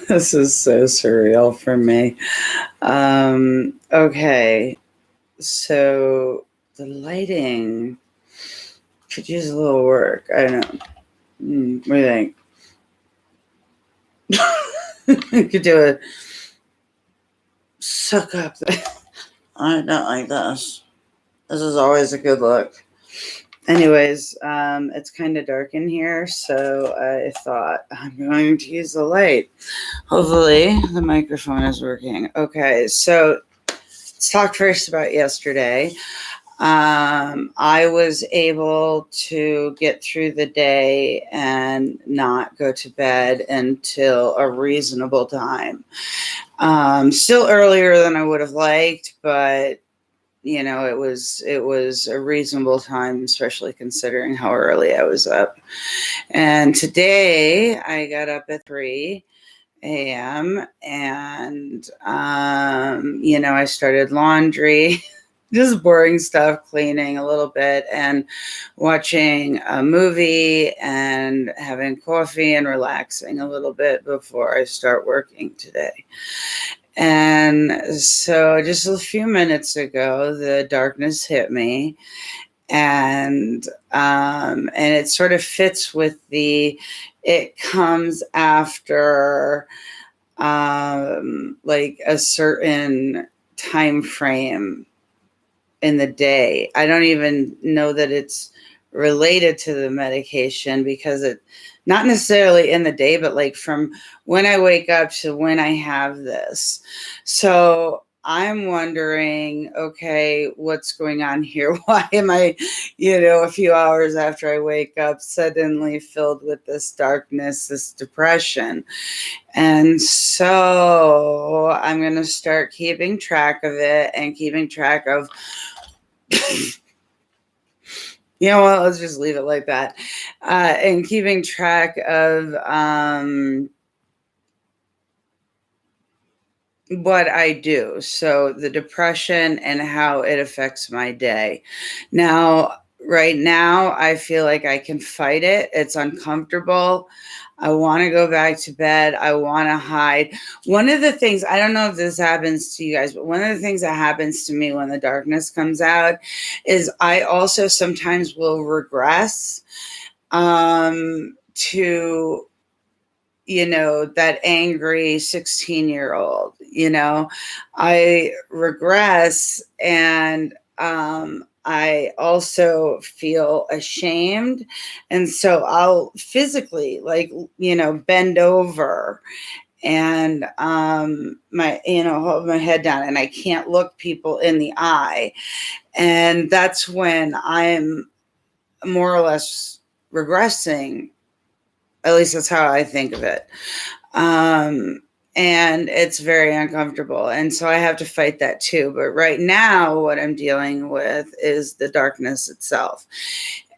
This is so surreal for me. Okay, so the lighting could use a little work. I don't know. What do you think? You could do a suck up. I don't like this. This is always a good look. Anyways, it's kind of dark in here, so I thought I'm going to use the light. Hopefully, the microphone is working. Okay, so let's talk first about yesterday. I was able to get through the day and not go to bed until a reasonable time. Still earlier than I would have liked, but it was a reasonable time, especially considering how early I was up. And today I got up at 3 a.m. and I started laundry. Just boring stuff, cleaning a little bit and watching a movie and having coffee and relaxing a little bit before I start working today. And so just a few minutes ago, the darkness hit me, and it sort of fits with it comes after like a certain time frame in the day. I don't even know that it's related to the medication because it not necessarily in the day, but like from when I wake up to when I have this. So I'm wondering, okay, what's going on here? Why am I, a few hours after I wake up, suddenly filled with this darkness, this depression? And so I'm going to start keeping track of it and keeping track of, let's just leave it like that. And keeping track of what I do. So the depression and how it affects my day. Now, right now, I feel like I can fight it. It's uncomfortable. I want to go back to bed. I want to hide. One of the things, I don't know if this happens to you guys, but one of the things that happens to me when the darkness comes out is I also sometimes will regress to that angry 16-year-old. I regress, and I also feel ashamed. And so I'll physically, bend over and hold my head down, and I can't look people in the eye. And that's when I'm more or less regressing. At least that's how I think of it. And it's very uncomfortable. And so I have to fight that too. But right now, what I'm dealing with is the darkness itself.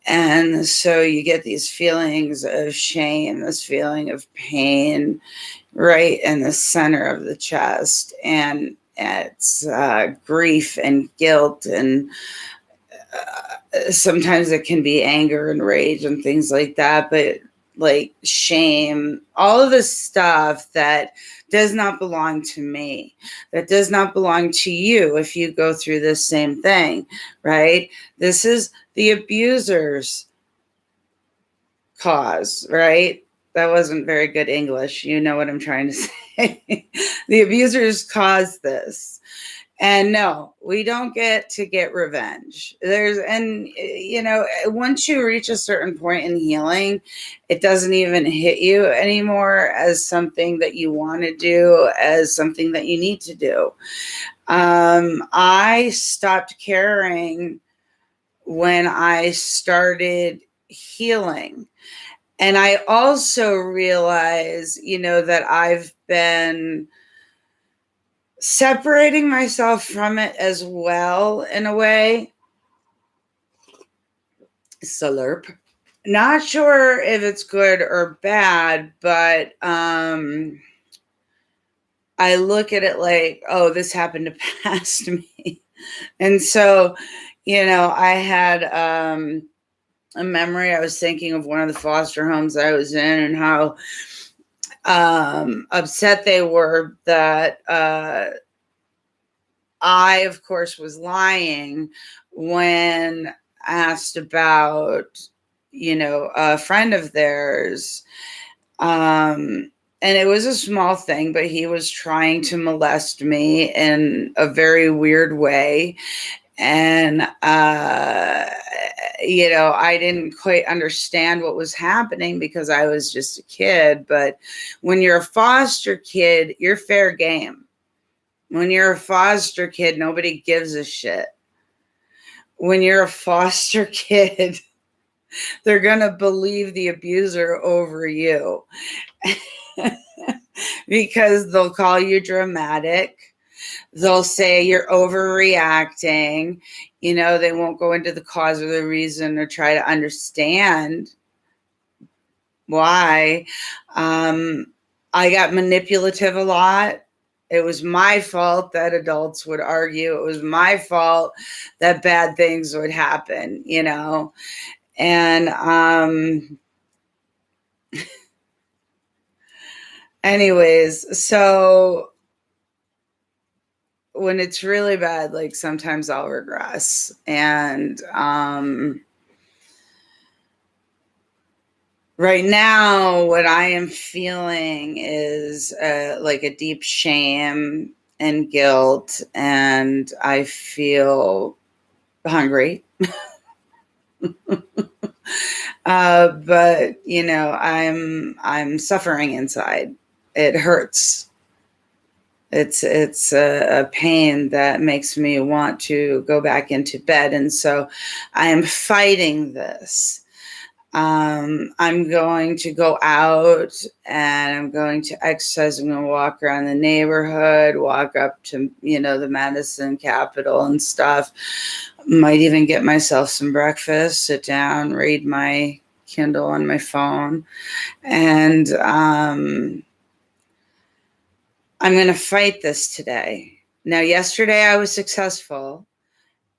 And so you get these feelings of shame, this feeling of pain right in the center of the chest. And it's grief and guilt, and sometimes it can be anger and rage and things like that. But like shame, all of this stuff that does not belong to me, that does not belong to you if you go through this same thing, right? This is the abuser's cause, right? That wasn't very good English. You know what I'm trying to say. The abusers caused this. And no, we don't get to get revenge. Once you reach a certain point in healing, it doesn't even hit you anymore as something that you want to do, as something that you need to do. I stopped caring when I started healing. And I also realize, that I've been separating myself from it as well, in a way. Slurp. Not sure if it's good or bad, but I look at it like, oh, this happened to past me. And so, I had a memory. I was thinking of one of the foster homes I was in, and how upset they were that I, of course, was lying when asked about, a friend of theirs. And it was a small thing, but he was trying to molest me in a very weird way. And, I didn't quite understand what was happening because I was just a kid. But when you're a foster kid, you're fair game. When you're a foster kid, nobody gives a shit. When you're a foster kid, they're going to believe the abuser over you because they'll call you dramatic. They'll say you're overreacting. They won't go into the cause or the reason or try to understand why. I got manipulative a lot. It was my fault that adults would argue. It was my fault that bad things would happen, And anyways, so when it's really bad, like sometimes I'll regress. And right now, what I am feeling is like a deep shame and guilt, and I feel hungry. But I'm suffering inside. It hurts. It's a pain that makes me want to go back into bed, and so I am fighting this. I'm going to go out and I'm going to exercise. I'm going to walk around the neighborhood, walk up to, the Madison Capitol and stuff. Might even get myself some breakfast, sit down, read my Kindle on my phone. And I'm going to fight this today. Now, yesterday I was successful.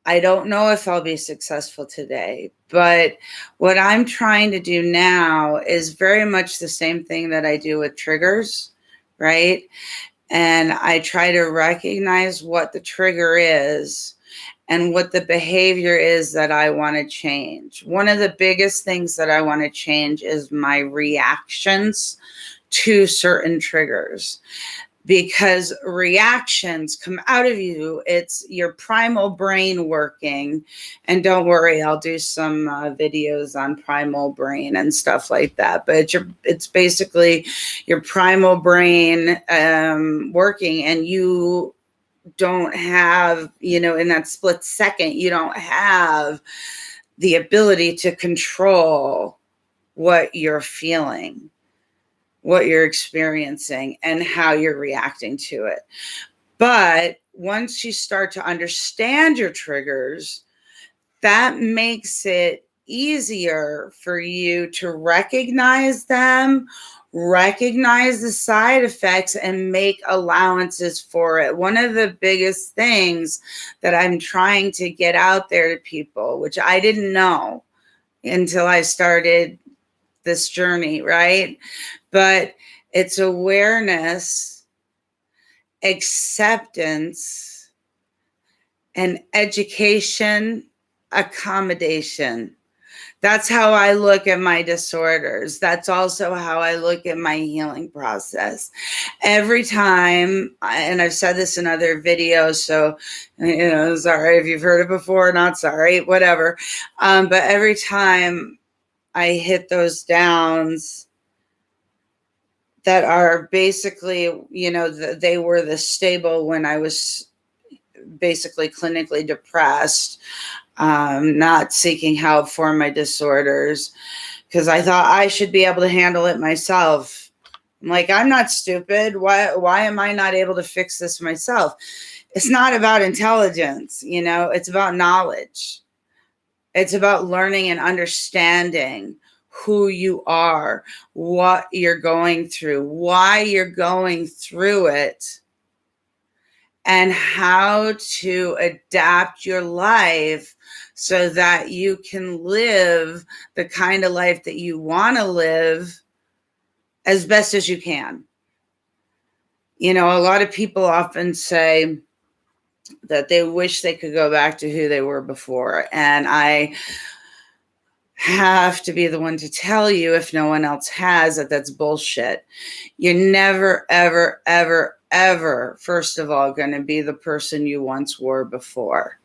I don't know if I'll be successful today, but what I'm trying to do now is very much the same thing that I do with triggers, right? And I try to recognize what the trigger is and what the behavior is that I want to change. One of the biggest things that I want to change is my reactions to certain triggers. Because reactions come out of you. It's your primal brain working. And don't worry, I'll do some videos on primal brain and stuff like that. But it's basically your primal brain working, and you don't have, in that split second, you don't have the ability to control what you're feeling, what you're experiencing, and how you're reacting to it. But once you start to understand your triggers, that makes it easier for you to recognize them, recognize the side effects, and make allowances for it. One of the biggest things that I'm trying to get out there to people, which I didn't know until I started this journey, right? But it's awareness, acceptance, and education, accommodation. That's how I look at my disorders. That's also how I look at my healing process. Every time, and I've said this in other videos, so, sorry if you've heard it before, not sorry, whatever. But every time I hit those downs, that are basically, they were the stable when I was basically clinically depressed, not seeking help for my disorders, because I thought I should be able to handle it myself. I'm like, I'm not stupid. Why am I not able to fix this myself? It's not about intelligence, it's about knowledge. It's about learning and understanding who you are, what you're going through, why you're going through it, and how to adapt your life so that you can live the kind of life that you want to live as best as you can. You know, a lot of people often say that they wish they could go back to who they were before. And I have to be the one to tell you, if no one else has, that that's bullshit. You're never, ever, ever, ever, first of all, going to be the person you once were before.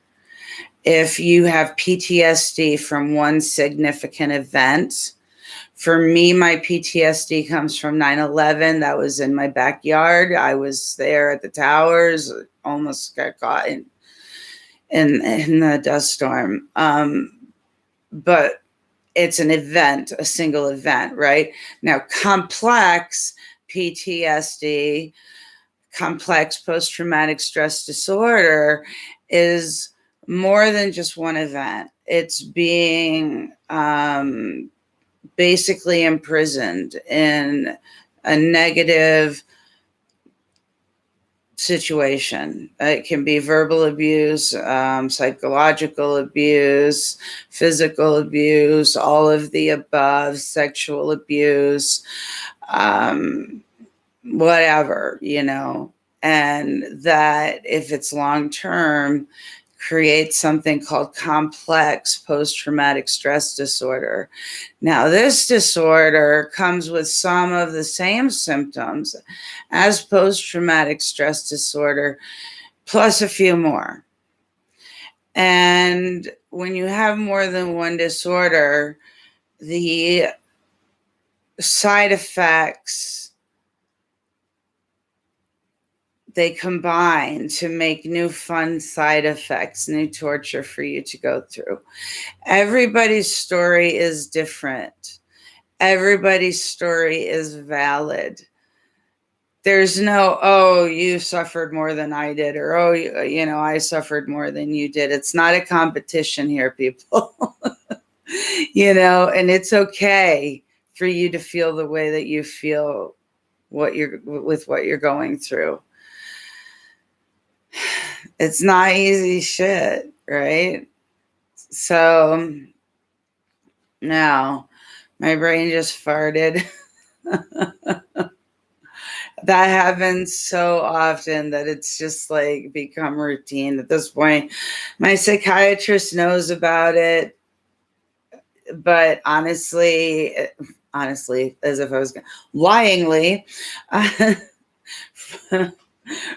If you have PTSD from one significant event, for me, my PTSD comes from 9/11. That was in my backyard. I was there at the towers, almost got caught in the dust storm. But it's an event, a single event, right? Now, complex PTSD, complex post-traumatic stress disorder, is more than just one event. It's being basically imprisoned in a negative situation. It can be verbal abuse, psychological abuse, physical abuse, all of the above, sexual abuse, whatever, you know, and that if it's long term, creates something called complex post-traumatic stress disorder. Now, this disorder comes with some of the same symptoms as post-traumatic stress disorder, plus a few more. And when you have more than one disorder, the side effects, they combine to make new fun side effects, new torture for you to go through. Everybody's story is different. Everybody's story is valid. There's no, oh, you suffered more than I did, or, oh, you know, I suffered more than you did. It's not a competition here, people. You know, and it's okay for you to feel the way that you feel with what you're going through. It's not easy shit, right? So now my brain just farted. That happens so often that it's just like become routine at this point. My psychiatrist knows about it, but honestly, as if I was lyingly,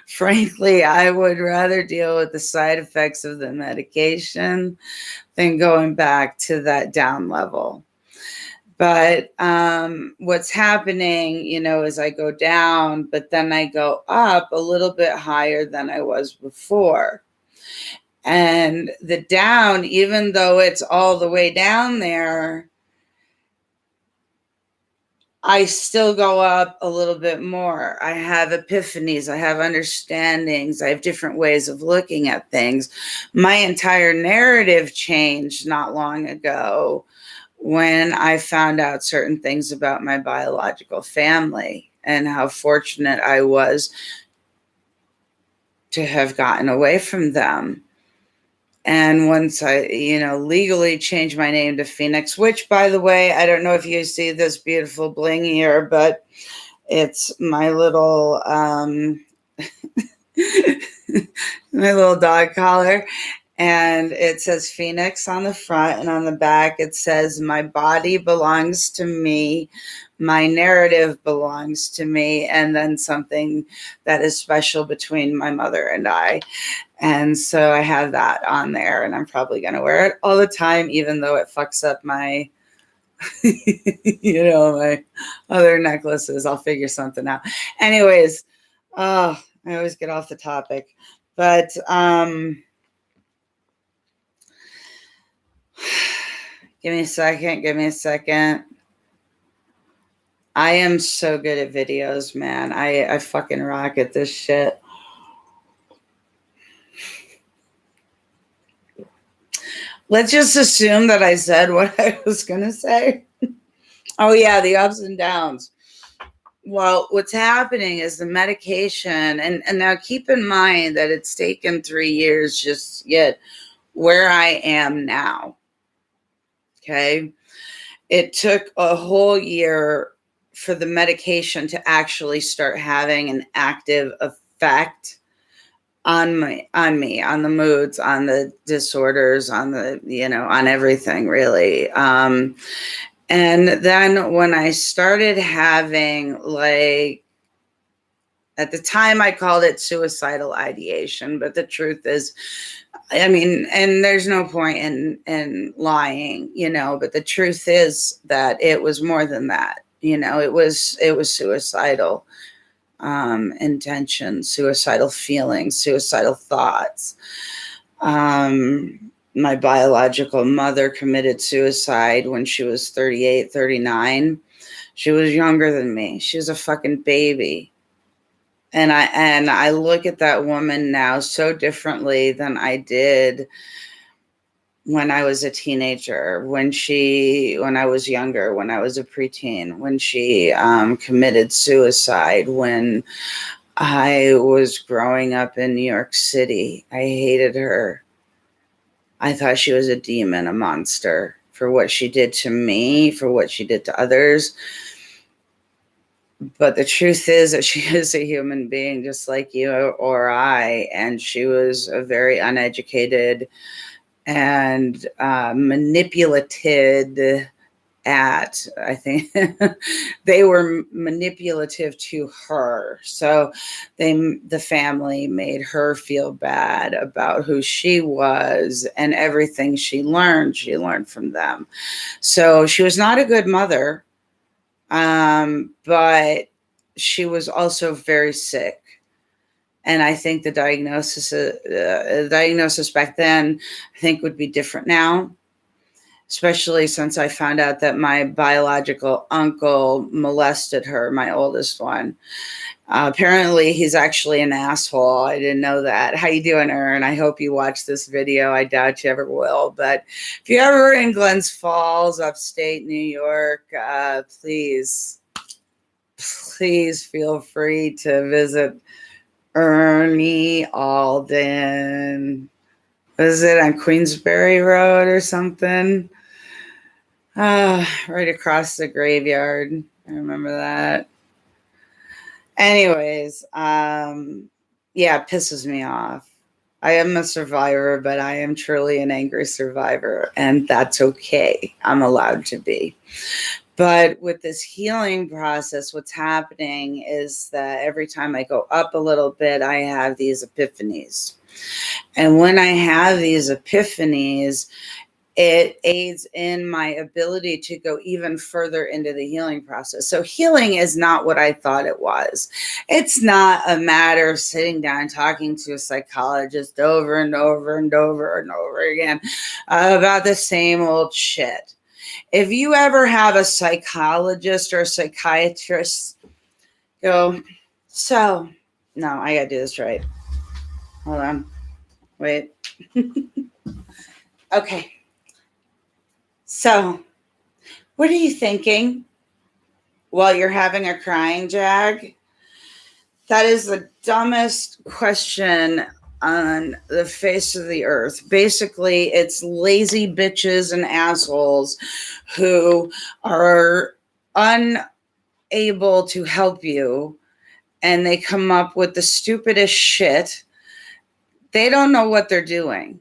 frankly, I would rather deal with the side effects of the medication than going back to that down level. But what's happening, you know, is I go down, but then I go up a little bit higher than I was before. And the down, even though it's all the way down there, I still go up a little bit more. I have epiphanies. I have understandings. I have different ways of looking at things. My entire narrative changed not long ago when I found out certain things about my biological family and how fortunate I was to have gotten away from them. And once I, you know, legally changed my name to Phoenix, which, by the way, I don't know if you see this beautiful bling here, but it's my little my little dog collar. And it says Phoenix on the front, and on the back it says, my body belongs to me, my narrative belongs to me, and then something that is special between my mother and I. And so I have that on there, and I'm probably going to wear it all the time, even though it fucks up my, you know, my other necklaces. I'll figure something out. Anyways, I always get off the topic, but give me a second. I am so good at videos, man. I fucking rock at this shit. Let's just assume that I said what I was going to say. Oh, yeah, the ups and downs. Well, what's happening is the medication, and now keep in mind that it's taken 3 years just to get where I am now. Okay. It took a whole year for the medication to actually start having an active effect on me, on the moods, on the disorders, on the, on everything really. And then when I started having, like, at the time I called it suicidal ideation, but the truth is, I mean, and there's no point in lying, but the truth is that it was more than that. It was suicidal intention, suicidal feelings, suicidal thoughts. My biological mother committed suicide when she was 38, 39. She was younger than me. She was a fucking baby. And I look at that woman now so differently than I did when I was a teenager, when I was younger, when I was a preteen, when she committed suicide, when I was growing up in New York City. I hated her. I thought she was a demon, a monster, for what she did to me, for what she did to others. But the truth is that she is a human being just like you or I, and she was a very uneducated and manipulated I think they were manipulative to her. So the family made her feel bad about who she was, and everything she learned from them. So she was not a good mother, but she was also very sick. And I think the diagnosis back then, I think, would be different now, especially since I found out that my biological uncle molested her, my oldest one. Apparently, he's actually an asshole. I didn't know that. How you doing, Ern? I hope you watch this video. I doubt you ever will. But if you're ever in Glens Falls, upstate New York, please feel free to visit Ernie Alden. Was it on Queensbury Road or something? Right across the graveyard. I remember that. Anyways, yeah, it pisses me off. I am a survivor, but I am truly an angry survivor, and that's okay. I'm allowed to be. But with this healing process, what's happening is that every time I go up a little bit, I have these epiphanies. And when I have these epiphanies, it aids in my ability to go even further into the healing process. So healing is not what I thought it was. It's not a matter of sitting down talking to a psychologist over and over and over and over again about the same old shit. If you ever have a psychologist or a psychiatrist go, so, no, I gotta do this right. Hold on. Wait. Okay. So, what are you thinking while you're having a crying jag? That is the dumbest question on the face of the earth. Basically, it's lazy bitches and assholes who are unable to help you, and they come up with the stupidest shit. They don't know what they're doing,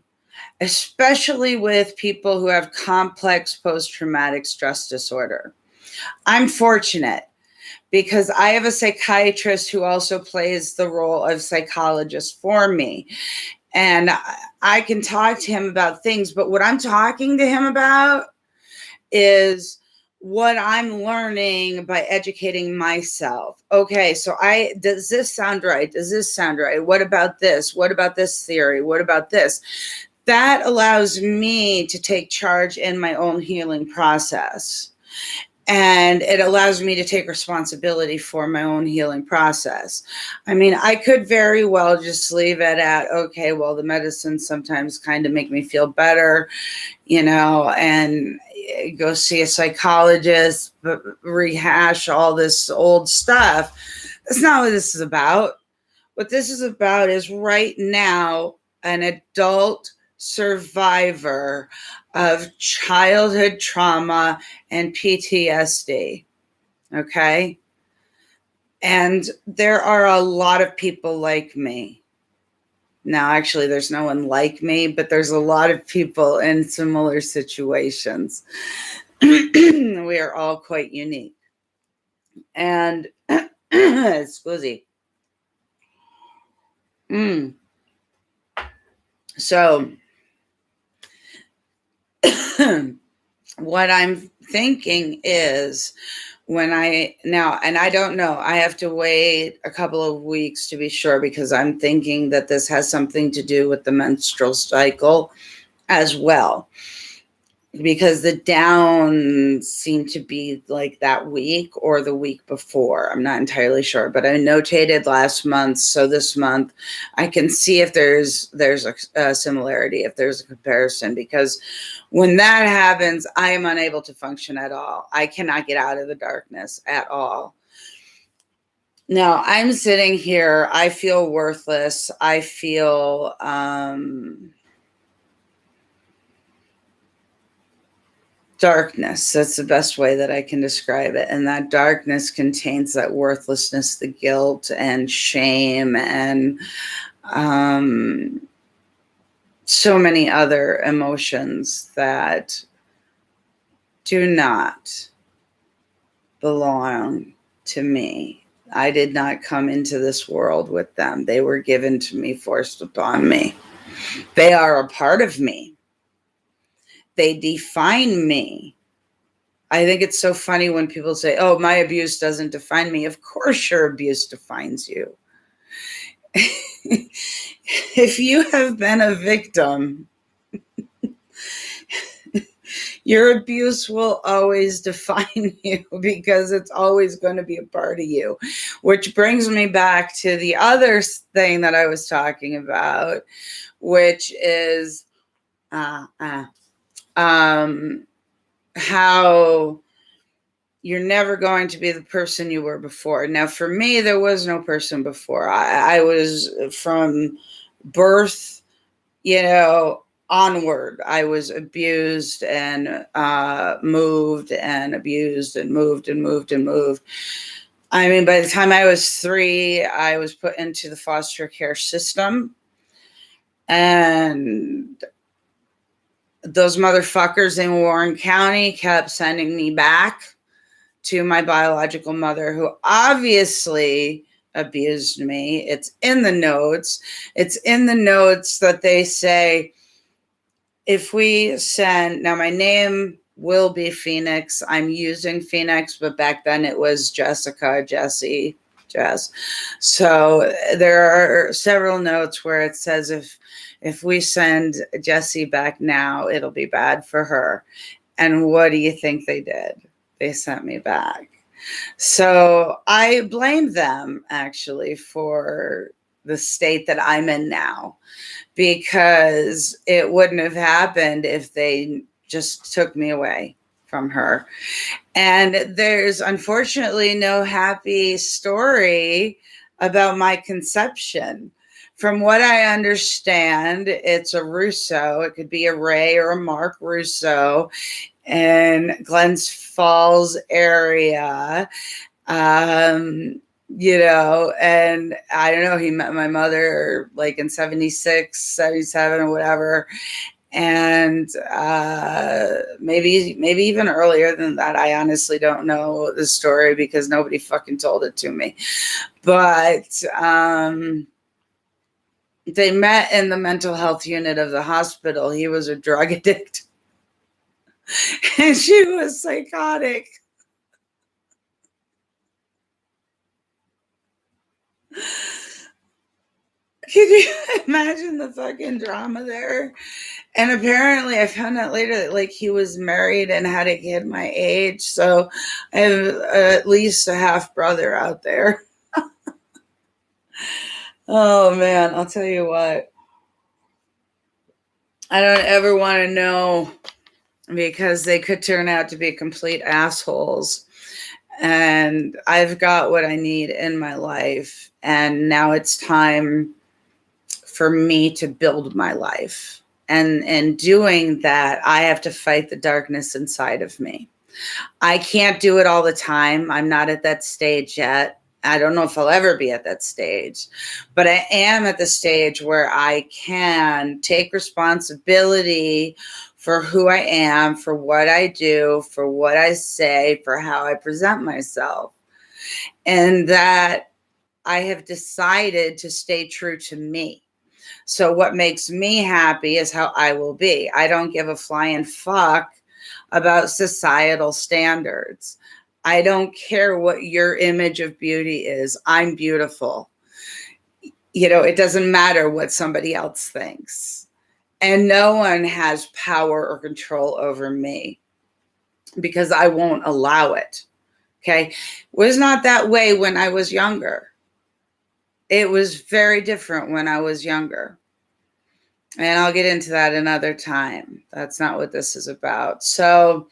especially with people who have complex post-traumatic stress disorder. I'm fortunate because I have a psychiatrist who also plays the role of psychologist for me. And I can talk to him about things, but what I'm talking to him about is what I'm learning by educating myself. Okay, so does this sound right? Does this sound right? What about this? What about this theory? What about this? That allows me to take charge in my own healing process. And it allows me to take responsibility for my own healing process. I mean, I could very well just leave it at, okay, well, the medicines sometimes kind of make me feel better, and go see a psychologist, but rehash all this old stuff. That's not what this is about. What this is about is right now an adult survivor of childhood trauma and PTSD. Okay. And there are a lot of people like me. Now, actually, there's no one like me, but there's a lot of people in similar situations. We are all quite unique. And, scusi. So, what I'm thinking is and I don't know, I have to wait a couple of weeks to be sure, because I'm thinking that this has something to do with the menstrual cycle as well, because the downs seem to be like that week or the week before. I'm not entirely sure, but I notated last month, so this month I can see if there's a similarity, if there's a comparison, because when that happens, I am unable to function at all. I cannot get out of the darkness at all. Now, I'm sitting here, I feel worthless. I feel darkness. That's the best way that I can describe it. And that darkness contains that worthlessness, the guilt and shame, and so many other emotions that do not belong to me. I did not come into this world with them. They were given to me, forced upon me. They are a part of me. They define me. I think it's so funny when people say, oh, my abuse doesn't define me. Of course your abuse defines you. If you have been a victim, your abuse will always define you, because it's always going to be a part of you. Which brings me back to the other thing that I was talking about, which is how you're never going to be the person you were before. Now, for me, there was no person before. I was from birth, onward. I was abused and moved and abused and moved and moved and moved. I mean, by the time I was 3, I was put into the foster care system. And those motherfuckers in Warren County kept sending me back to my biological mother, who obviously abused me. It's in the notes. It's in the notes that they say, if we send, now my name will be Phoenix. I'm using Phoenix, but back then it was Jessica, Jessie, Jess. So there are several notes where it says, if we send Jessie back now, it'll be bad for her. And what do you think they did? They sent me back. So I blame them, actually, for the state that I'm in now, because it wouldn't have happened if they just took me away from her. And there's unfortunately no happy story about my conception. From what I understand, it's a Russo. It could be a Ray or a Mark Russo in Glens Falls area. And I don't know, he met my mother like in 76, 77 or whatever. And maybe even earlier than that. I honestly don't know the story, because nobody fucking told it to me. But they met in the mental health unit of the hospital. He was a drug addict. And she was psychotic. Can you imagine the fucking drama there? And apparently I found out later that like he was married and had a kid my age. So I have at least a half brother out there. Oh man, I'll tell you what. I don't ever want to know, because they could turn out to be complete assholes. And I've got what I need in my life. And now it's time for me to build my life. And in doing that, I have to fight the darkness inside of me. I can't do it all the time. I'm not at that stage yet. I don't know if I'll ever be at that stage, but I am at the stage where I can take responsibility for who I am, for what I do, for what I say, for how I present myself. And that I have decided to stay true to me. So what makes me happy is how I will be. I don't give a flying fuck about societal standards. I don't care what your image of beauty is. I'm beautiful. It doesn't matter what somebody else thinks. And no one has power or control over me because I won't allow it. Okay. It was not that way when I was younger. It was very different when I was younger. And I'll get into that another time. That's not what this is about. So,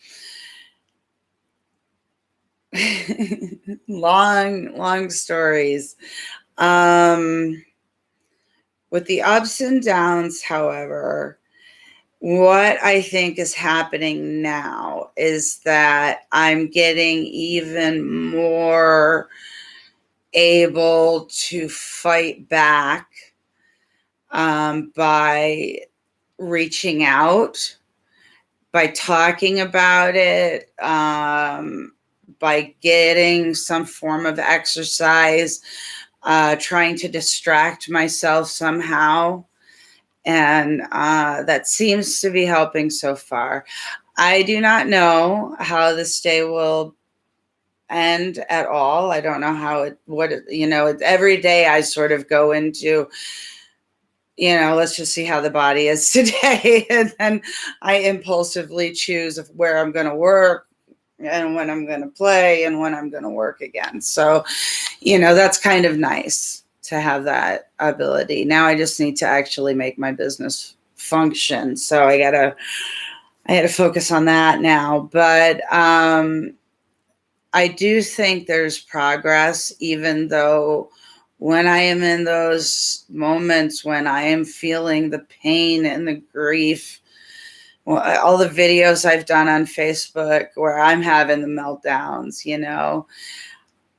long stories. With the ups and downs, however, what I think is happening now is that I'm getting even more able to fight back by reaching out, by talking about it, by getting some form of exercise, trying to distract myself somehow. And that seems to be helping so far. I do not know how this day will end at all. I don't know how every day I sort of go into, let's just see how the body is today. And then I impulsively choose of where I'm going to work and when I'm going to play and when I'm going to work again. So, that's kind of nice to have that ability. Now I just need to actually make my business function. So I had to focus on that now. But I do think there's progress, even though when I am in those moments when I am feeling the pain and the grief, all the videos I've done on Facebook where I'm having the meltdowns,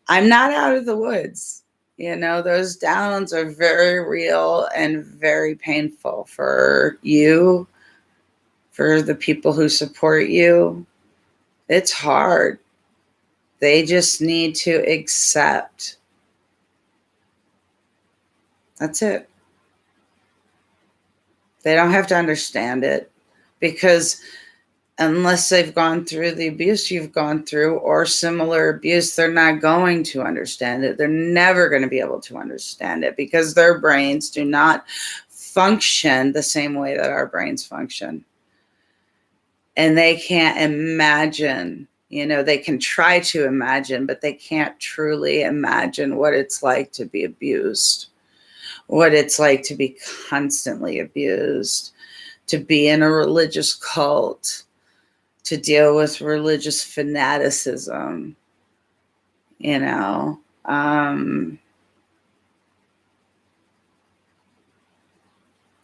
I'm not out of the woods. Those downs are very real and very painful for you, for the people who support you. It's hard. They just need to accept. That's it. They don't have to understand it, because unless they've gone through the abuse you've gone through or similar abuse, they're not going to understand it. They're never going to be able to understand it because their brains do not function the same way that our brains function. And they can't imagine, they can try to imagine, but they can't truly imagine what it's like to be abused, what it's like to be constantly abused, to be in a religious cult, to deal with religious fanaticism,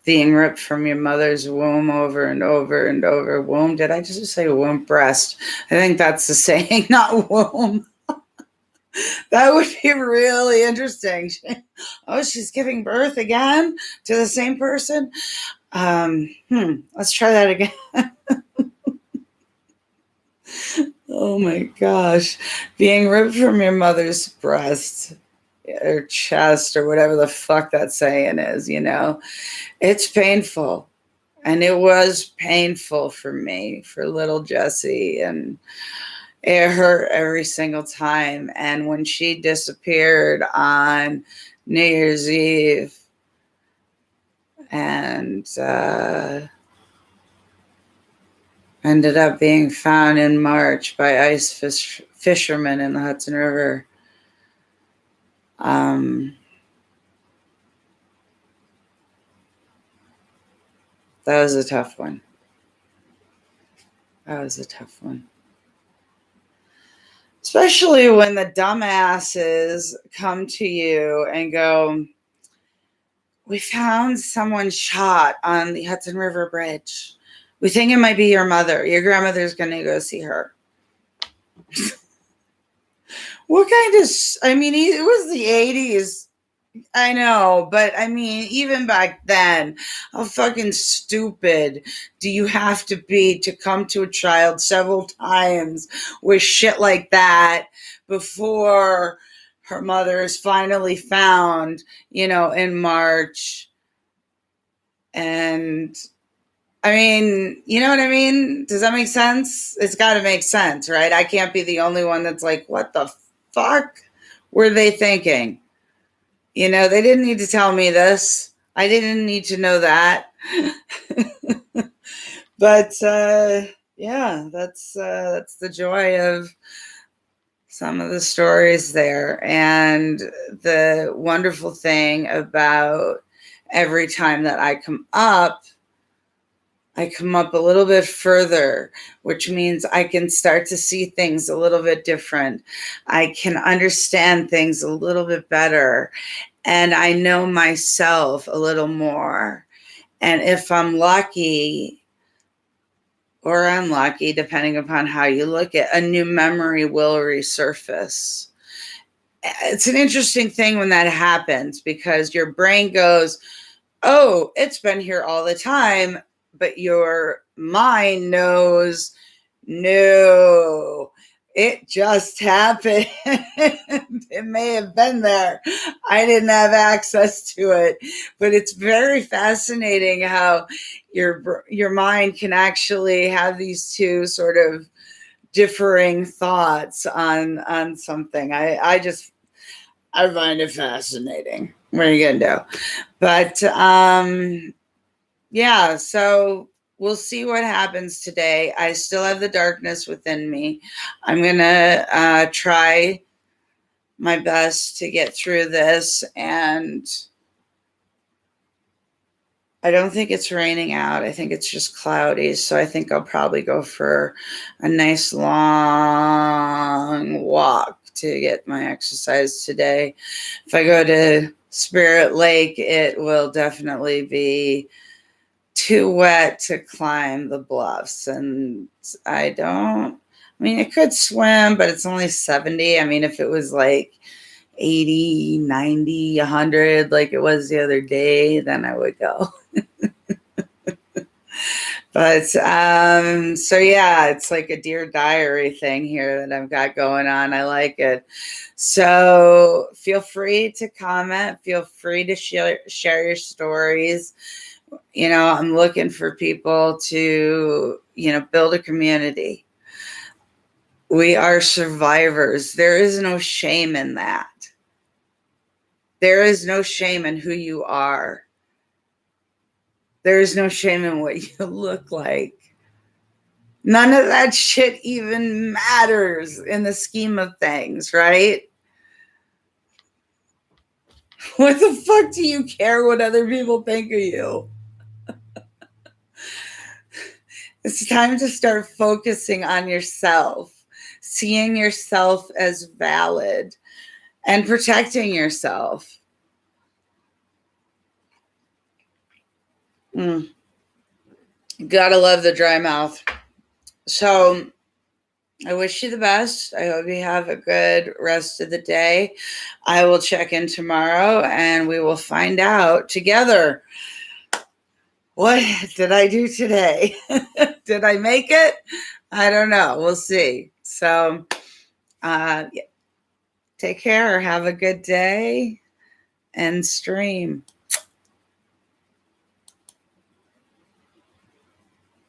being ripped from your mother's womb over and over and over. Womb? Did I just say womb? Breast. I think that's the saying, not womb. That would be really interesting. Oh, she's giving birth again to the same person? Let's try that again. Oh my gosh. Being ripped from your mother's breast or chest or whatever the fuck that saying is, it's painful. And it was painful for me, for little Jessie, and it hurt every single time. And when she disappeared on New Year's Eve and ended up being found in March by ice fishermen in the Hudson River, that was a tough one. Especially when the dumbasses come to you and go, we found someone shot on the Hudson River Bridge. We think it might be your mother. Your grandmother's going to go see her. What kind of, I mean, it was the 80s. I know, but I mean, even back then, how fucking stupid do you have to be to come to a child several times with shit like that before her mother is finally found, in March? And I mean, you know what I mean? Does that make sense? It's got to make sense, right? I can't be the only one that's like, what the fuck were they thinking? They didn't need to tell me this. I didn't need to know that. But yeah, that's the joy of some of the stories there. And the wonderful thing about every time that I come up a little bit further, which means I can start to see things a little bit different. I can understand things a little bit better. And I know myself a little more. And if I'm lucky or unlucky, depending upon how you look at it, a new memory will resurface. It's an interesting thing when that happens because your brain goes, oh, it's been here all the time. But your mind knows, no, it just happened. It may have been there. I didn't have access to it. But it's very fascinating how your mind can actually have these two sort of differing thoughts on something. I find it fascinating. What are you gonna do? But yeah, so we'll see what happens today. I still have the darkness within me. I'm going to try my best to get through this. And I don't think it's raining out. I think it's just cloudy. So I think I'll probably go for a nice long walk to get my exercise today. If I go to Spirit Lake, it will definitely be too wet to climb the bluffs. And I mean, I could swim, but it's only 70. I mean, if it was like 80, 90, 100, like it was the other day, then I would go. But so yeah, it's like a Dear Diary thing here that I've got going on. I like it. So feel free to comment. Feel free to share your stories. I'm looking for people to, build a community. We are survivors. There is no shame in that. There is no shame in who you are. There is no shame in what you look like. None of that shit even matters in the scheme of things, right? What the fuck do you care what other people think of you? It's time to start focusing on yourself, seeing yourself as valid, and protecting yourself. Gotta love the dry mouth. So I wish you the best. I hope you have a good rest of the day. I will check in tomorrow and we will find out together. What did I do today? Did I make it? I don't know. We'll see. So take care. Have a good day and stream.